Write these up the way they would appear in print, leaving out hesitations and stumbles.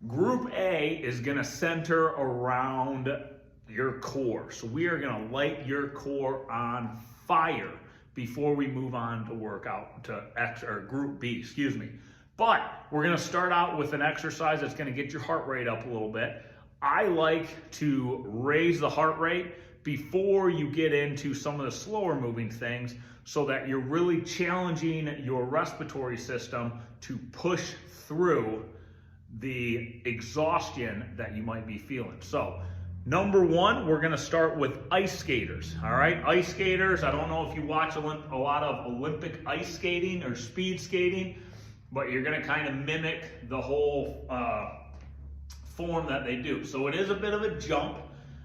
Group A is going to center around your core. So we are going to light your core on fire before we move on to workout to group B, excuse me. But we're going to start out with an exercise that's going to get your heart rate up a little bit. I like to raise the heart rate before you get into some of the slower moving things so that you're really challenging your respiratory system to push through the exhaustion that you might be feeling. So number one, we're going to start with ice skaters. All right, ice skaters. I don't know if you watch a lot of Olympic ice skating or speed skating, but you're going to kind of mimic the whole form that they do. So it is a bit of a jump.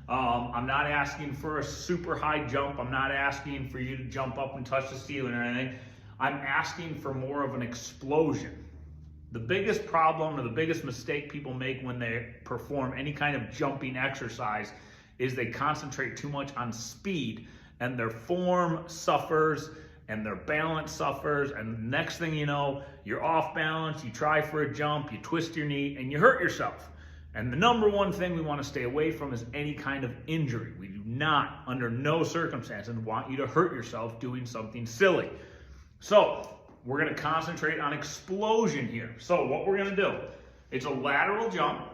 I'm not asking for a super high jump. I'm not asking for you to jump up and touch the ceiling or anything. I'm asking for more of an explosion. The biggest problem or the biggest mistake people make when they perform any kind of jumping exercise is they concentrate too much on speed, and their form suffers and their balance suffers, and next thing you know, you're off balance, you try for a jump, you twist your knee, and you hurt yourself. And the number one thing we want to stay away from is any kind of injury. We do not, under no circumstances, want you to hurt yourself doing something silly. So we're going to concentrate on explosion here. So what we're going to do, it's a lateral jump.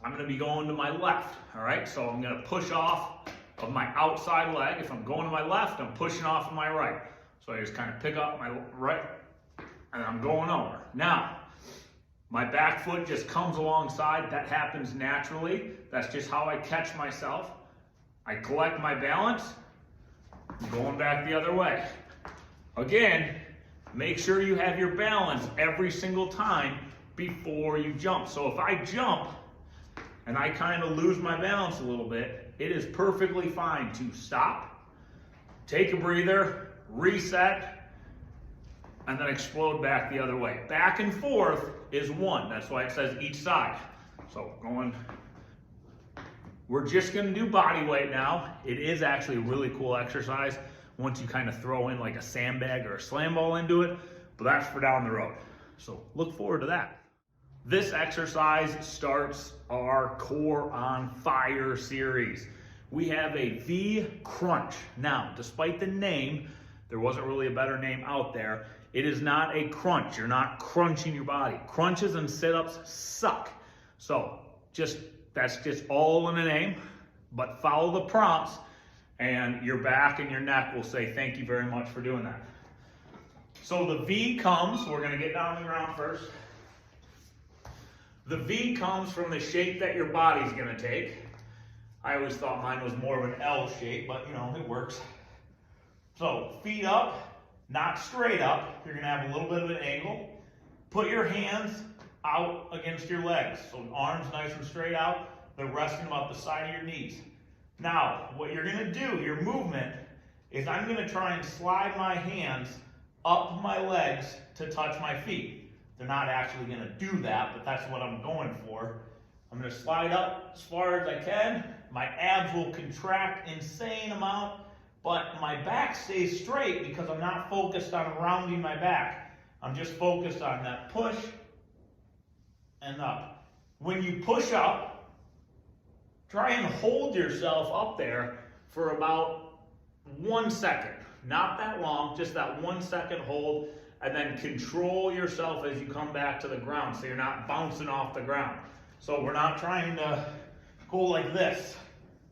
I'm going to be going to my left, all right? So I'm going to push off of my outside leg. If I'm going to my left, I'm pushing off of my right. So I just kind of pick up my right, and I'm going over. Now, my back foot just comes alongside. That happens naturally. That's just how I catch myself. I collect my balance, going back the other way. Again, make sure you have your balance every single time before you jump. So if I jump and I kind of lose my balance a little bit, it is perfectly fine to stop, take a breather, reset, and then explode back the other way. Back and forth is one. That's why it says each side. So we're just gonna do body weight now. It is actually a really cool exercise once you kind of throw in like a sandbag or a slam ball into it, but that's for down the road. So look forward to that. This exercise starts our Core on Fire series. We have a V crunch. Now, despite the name, there wasn't really a better name out there. It is not a crunch. You're not crunching your body. Crunches and sit-ups suck. So that's just all in the name, but follow the prompts and your back and your neck will say, thank you very much for doing that. So the V comes, we're gonna get down on the ground first. The V comes from the shape that your body's gonna take. I always thought mine was more of an L shape, but you know, it works. So feet up, not straight up. You're gonna have a little bit of an angle. Put your hands out against your legs. So arms nice and straight out. They're resting about the side of your knees. Now, what you're gonna do, your movement, is I'm gonna try and slide my hands up my legs to touch my feet. They're not actually gonna do that, but that's what I'm going for. I'm gonna slide up as far as I can. My abs will contract insane amount, but my back stays straight because I'm not focused on rounding my back. I'm just focused on that push and up. When you push up, try and hold yourself up there for about 1 second. Not that long, just that 1 second hold, and then control yourself as you come back to the ground so you're not bouncing off the ground. So we're not trying to go like this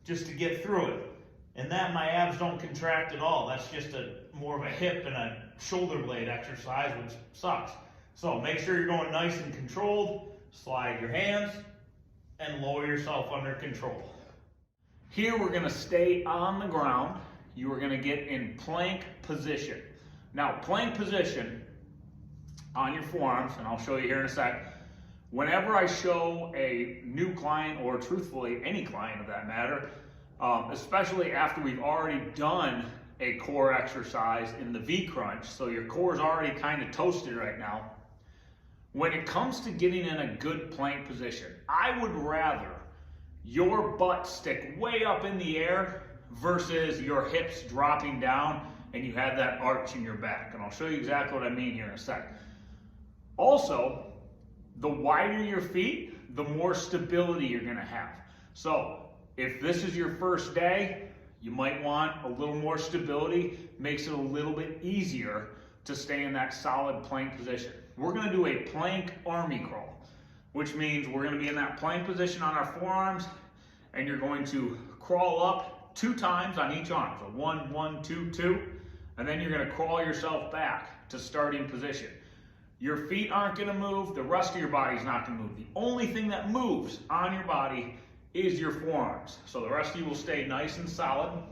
just to get through it. And that my abs don't contract at all. That's just more of a hip and a shoulder blade exercise, which sucks. So make sure you're going nice and controlled. Slide your hands and lower yourself under control. Here we're gonna stay on the ground. You are gonna get in plank position. Now, plank position on your forearms, and I'll show you here in a sec. Whenever I show a new client, or truthfully any client of that matter, especially after we've already done a core exercise in the V crunch, so your core is already kind of toasted right now. When it comes to getting in a good plank position, I would rather your butt stick way up in the air versus your hips dropping down and you have that arch in your back. And I'll show you exactly what I mean here in a sec. Also, the wider your feet, the more stability you're gonna have. So if this is your first day, you might want a little more stability. Makes it a little bit easier to stay in that solid plank position. We're gonna do a plank army crawl, which means we're gonna be in that plank position on our forearms, and you're going to crawl up 2 times on each arm. So 1, 1, 2, 2, and then you're gonna crawl yourself back to starting position. Your feet aren't gonna move, the rest of your body's not gonna move. The only thing that moves on your body is your forearms. So the rest of you will stay nice and solid.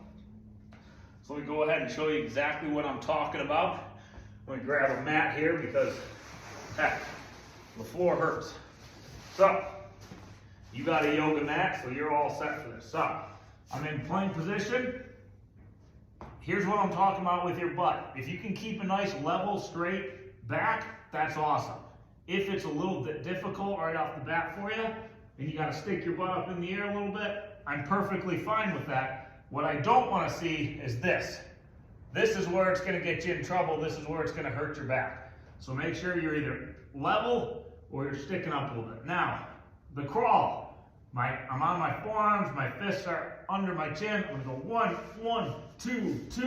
So let me go ahead and show you exactly what I'm talking about. Let me grab a mat here because, heck, the floor hurts. So, you got a yoga mat, so you're all set for this. So, I'm in plank position. Here's what I'm talking about with your butt. If you can keep a nice level, straight back, that's awesome. If it's a little bit difficult right off the bat for you, and you gotta stick your butt up in the air a little bit, I'm perfectly fine with that. What I don't wanna see is this. This is where it's gonna get you in trouble. This is where it's gonna hurt your back. So make sure you're either level or you're sticking up a little bit. Now, the crawl. I'm on my forearms, my fists are under my chin. I'm gonna go 1, 1, 2, 2,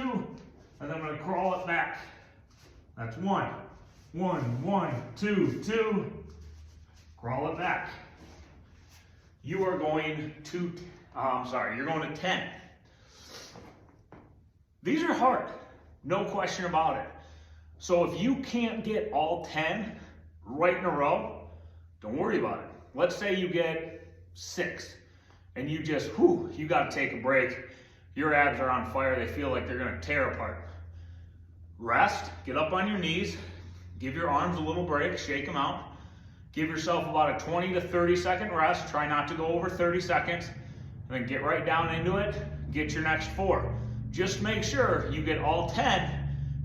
and then I'm gonna crawl it back. That's 1, 1, 1, 2, 2. Crawl it back. You are going to, you're going to 10. These are hard, no question about it. So if you can't get all 10 right in a row, don't worry about it. Let's say you get 6 and you just, you gotta take a break. Your abs are on fire, they feel like they're gonna tear apart. Rest, get up on your knees, give your arms a little break, shake them out. Give yourself about a 20 to 30 second rest. Try not to go over 30 seconds. And then get right down into it. Get your next 4. Just make sure you get all 10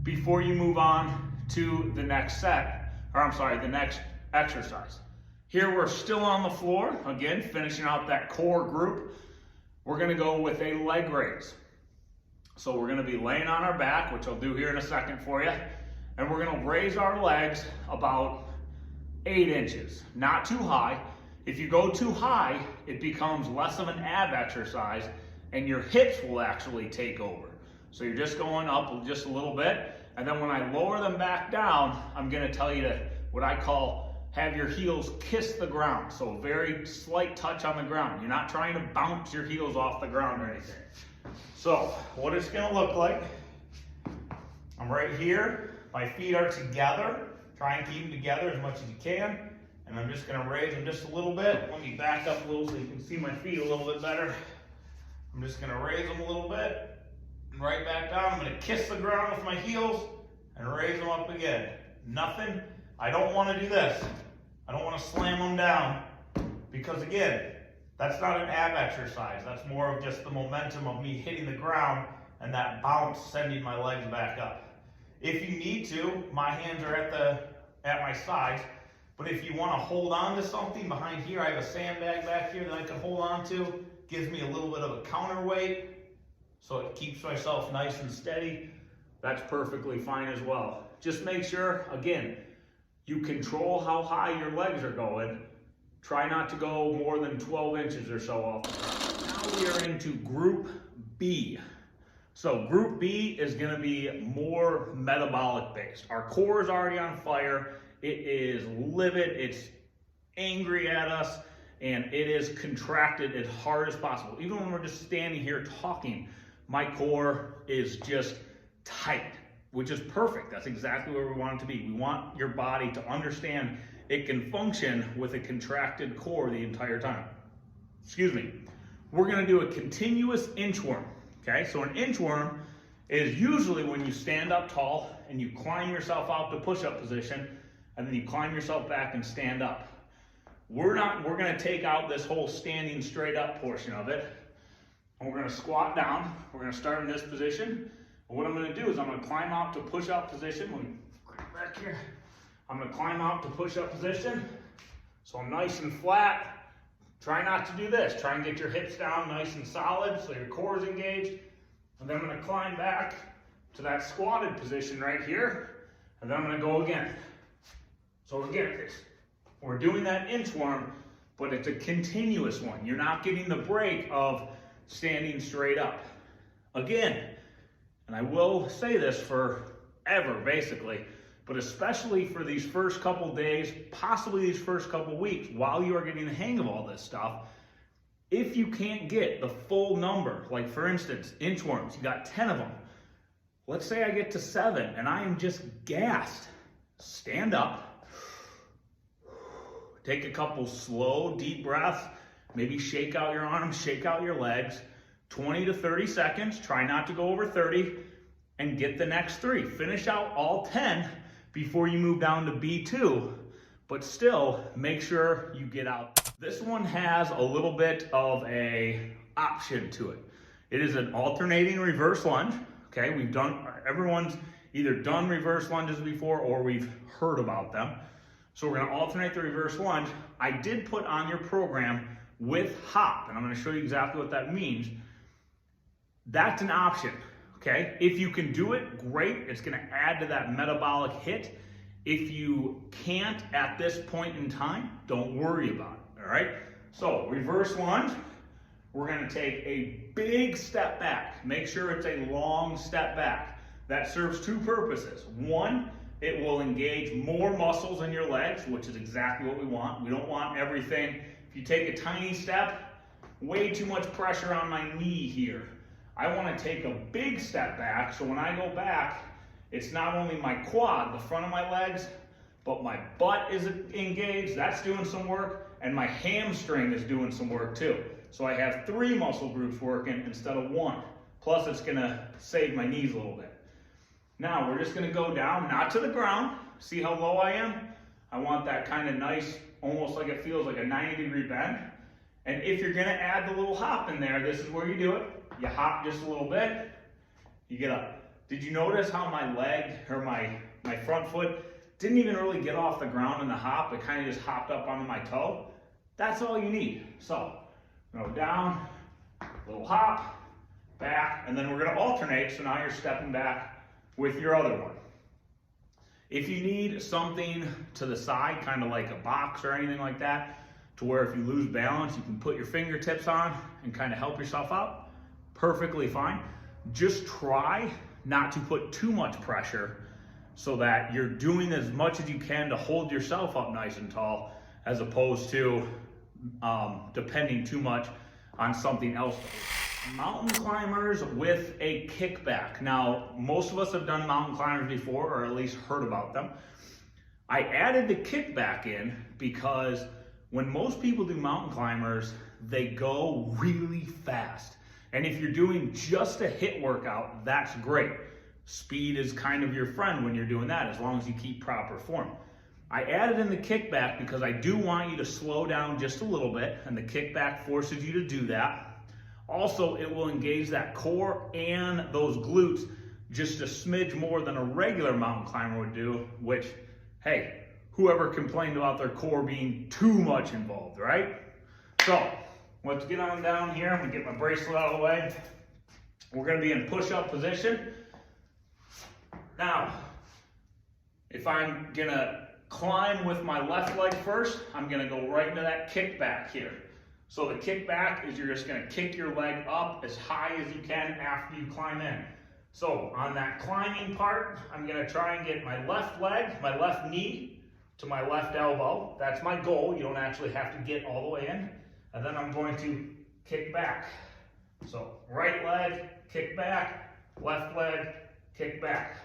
before you move on to the next set. The next exercise. Here we're still on the floor. Again, finishing out that core group. We're gonna go with a leg raise. So we're gonna be laying on our back, which I'll do here in a second for you. And we're gonna raise our legs about 8 inches, not too high. If you go too high, it becomes less of an ab exercise and your hips will actually take over. So you're just going up just a little bit. And then when I lower them back down, I'm gonna tell you to, what I call, have your heels kiss the ground. So a very slight touch on the ground. You're not trying to bounce your heels off the ground or anything. So what it's gonna look like, I'm right here, my feet are together. Try and keep them together as much as you can. And I'm just gonna raise them just a little bit. Let me back up a little so you can see my feet a little bit better. I'm just gonna raise them a little bit and right back down. I'm gonna kiss the ground with my heels and raise them up again. Nothing, I don't wanna do this. I don't wanna slam them down because again, that's not an ab exercise. That's more of just the momentum of me hitting the ground and that bounce sending my legs back up. If you need to, my hands are at my sides, but if you want to hold on to something behind here, I have a sandbag back here that I can hold on to. Gives me a little bit of a counterweight, so it keeps myself nice and steady. That's perfectly fine as well. Just make sure, again, you control how high your legs are going. Try not to go more than 12 inches or so off. Now we are into Group B. So Group B is gonna be more metabolic based. Our core is already on fire. It is livid, it's angry at us, and it is contracted as hard as possible. Even when we're just standing here talking, my core is just tight, which is perfect. That's exactly where we want it to be. We want your body to understand it can function with a contracted core the entire time. Excuse me. We're gonna do a continuous inchworm. Okay, so an inchworm is usually when you stand up tall and you climb yourself out to push-up position and then you climb yourself back and stand up. We're gonna take out this whole standing straight up portion of it and we're gonna squat down. We're gonna start in this position. And what I'm gonna do is I'm gonna climb out to push-up position. Let me grab back here. I'm gonna climb out to push-up position. So I'm nice and flat. Try not to do this. Try and get your hips down nice and solid so your core is engaged. And then I'm gonna climb back to that squatted position right here. And then I'm gonna go again. So again, we're doing that inchworm, but it's a continuous one. You're not getting the break of standing straight up. Again, and I will say this forever basically, but especially for these first couple days, possibly these first couple weeks, while you are getting the hang of all this stuff, if you can't get the full number, like for instance, inchworms, you got 10 of them. Let's say I get to 7 and I am just gassed. Stand up, take a couple slow, deep breaths, maybe shake out your arms, shake out your legs, 20 to 30 seconds, try not to go over 30, and get the next 3. Finish out all 10 before you move down to B2, but still make sure you get out. This one has a little bit of a option to it. It is an alternating reverse lunge. Okay, everyone's either done reverse lunges before or we've heard about them. So we're gonna alternate the reverse lunge. I did put on your program with hop, and I'm gonna show you exactly what that means. That's an option, okay? If you can do it, great. It's gonna add to that metabolic hit. If you can't at this point in time, don't worry about it, all right? So reverse lunge, we're gonna take a big step back. Make sure it's a long step back. That serves 2 purposes. One, it will engage more muscles in your legs, which is exactly what we want. We don't want everything. If you take a tiny step, way too much pressure on my knee here. I wanna take a big step back, so when I go back, it's not only my quad, the front of my legs, but my butt is engaged, that's doing some work, and my hamstring is doing some work too. So I have 3 muscle groups working instead of 1. Plus it's gonna save my knees a little bit. Now we're just gonna go down, not to the ground. See how low I am? I want that kind of nice, almost like it feels like a 90-degree bend. And if you're gonna add the little hop in there, this is where you do it. You hop just a little bit, you get up. Did you notice how my leg, or my front foot, didn't even really get off the ground in the hop? It kind of just hopped up onto my toe. That's all you need. So, go down, little hop, back, and then we're gonna alternate, so now you're stepping back with your other one. If you need something to the side, kind of like a box or anything like that, to where if you lose balance, you can put your fingertips on and kind of help yourself out, perfectly fine. Just try not to put too much pressure so that you're doing as much as you can to hold yourself up nice and tall, as opposed to depending too much on something else. Mountain climbers with a kickback. Now, most of us have done mountain climbers before, or at least heard about them. I added the kickback in because when most people do mountain climbers, they go really fast. And if you're doing just a HIIT workout, that's great. Speed is kind of your friend when you're doing that, as long as you keep proper form. I added in the kickback because I do want you to slow down just a little bit, and the kickback forces you to do that. Also, it will engage that core and those glutes just a smidge more than a regular mountain climber would do, which, hey, whoever complained about their core being too much involved, right? So, let's get on down here. I'm gonna get my bracelet out of the way. We're gonna be in push-up position. Now, if I'm gonna climb with my left leg first, I'm gonna go right into that kickback here. So the kickback is you're just gonna kick your leg up as high as you can after you climb in. So on that climbing part, I'm gonna try and get my left leg, my left knee to my left elbow. That's my goal. You don't actually have to get all the way in. And then I'm going to kick back. So right leg, kick back, left leg, kick back.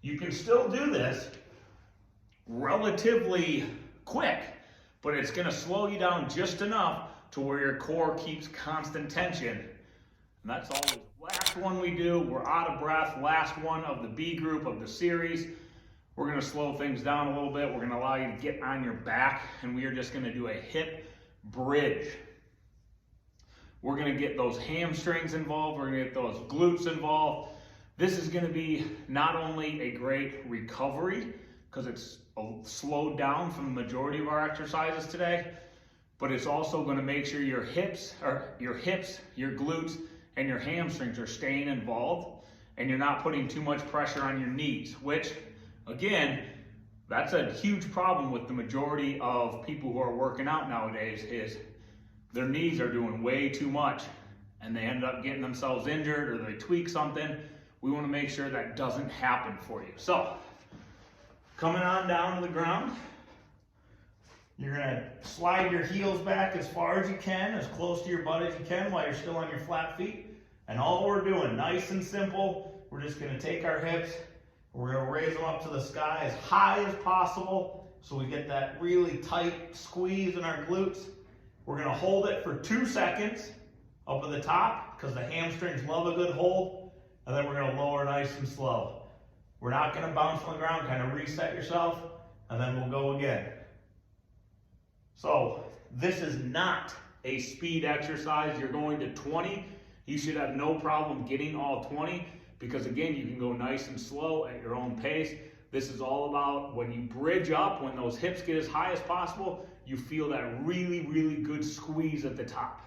You can still do this relatively quick, but it's gonna slow you down just enough to where your core keeps constant tension. And that's always last one we do. We're out of breath. Last one of the B group of the series. We're gonna slow things down a little bit. We're gonna allow you to get on your back, and we are just gonna do a hip bridge. We're gonna get those hamstrings involved. We're gonna get those glutes involved. This is gonna be not only a great recovery, because it's slowed down from the majority of our exercises today, but it's also gonna make sure your hips, your glutes, and your hamstrings are staying involved, and you're not putting too much pressure on your knees, which, again, That's a huge problem with the majority of people who are working out nowadays is their knees are doing way too much and they end up getting themselves injured or they tweak something. We want to make sure that doesn't happen for you. So, coming on down to the ground, you're gonna slide your heels back as far as you can, as close to your butt as you can while you're still on your flat feet. And all we're doing, nice and simple, we're just gonna take our hips, we're gonna raise them up to the sky as high as possible so we get that really tight squeeze in our glutes. We're gonna hold it for 2 seconds up at the top because the hamstrings love a good hold, and then we're gonna lower nice and slow. We're not gonna bounce on the ground, kind of reset yourself, and then we'll go again. So this is not a speed exercise. You're going to 20. You should have no problem getting all 20 because again, you can go nice and slow at your own pace. This is all about when you bridge up, when those hips get as high as possible, you feel that really, really good squeeze at the top.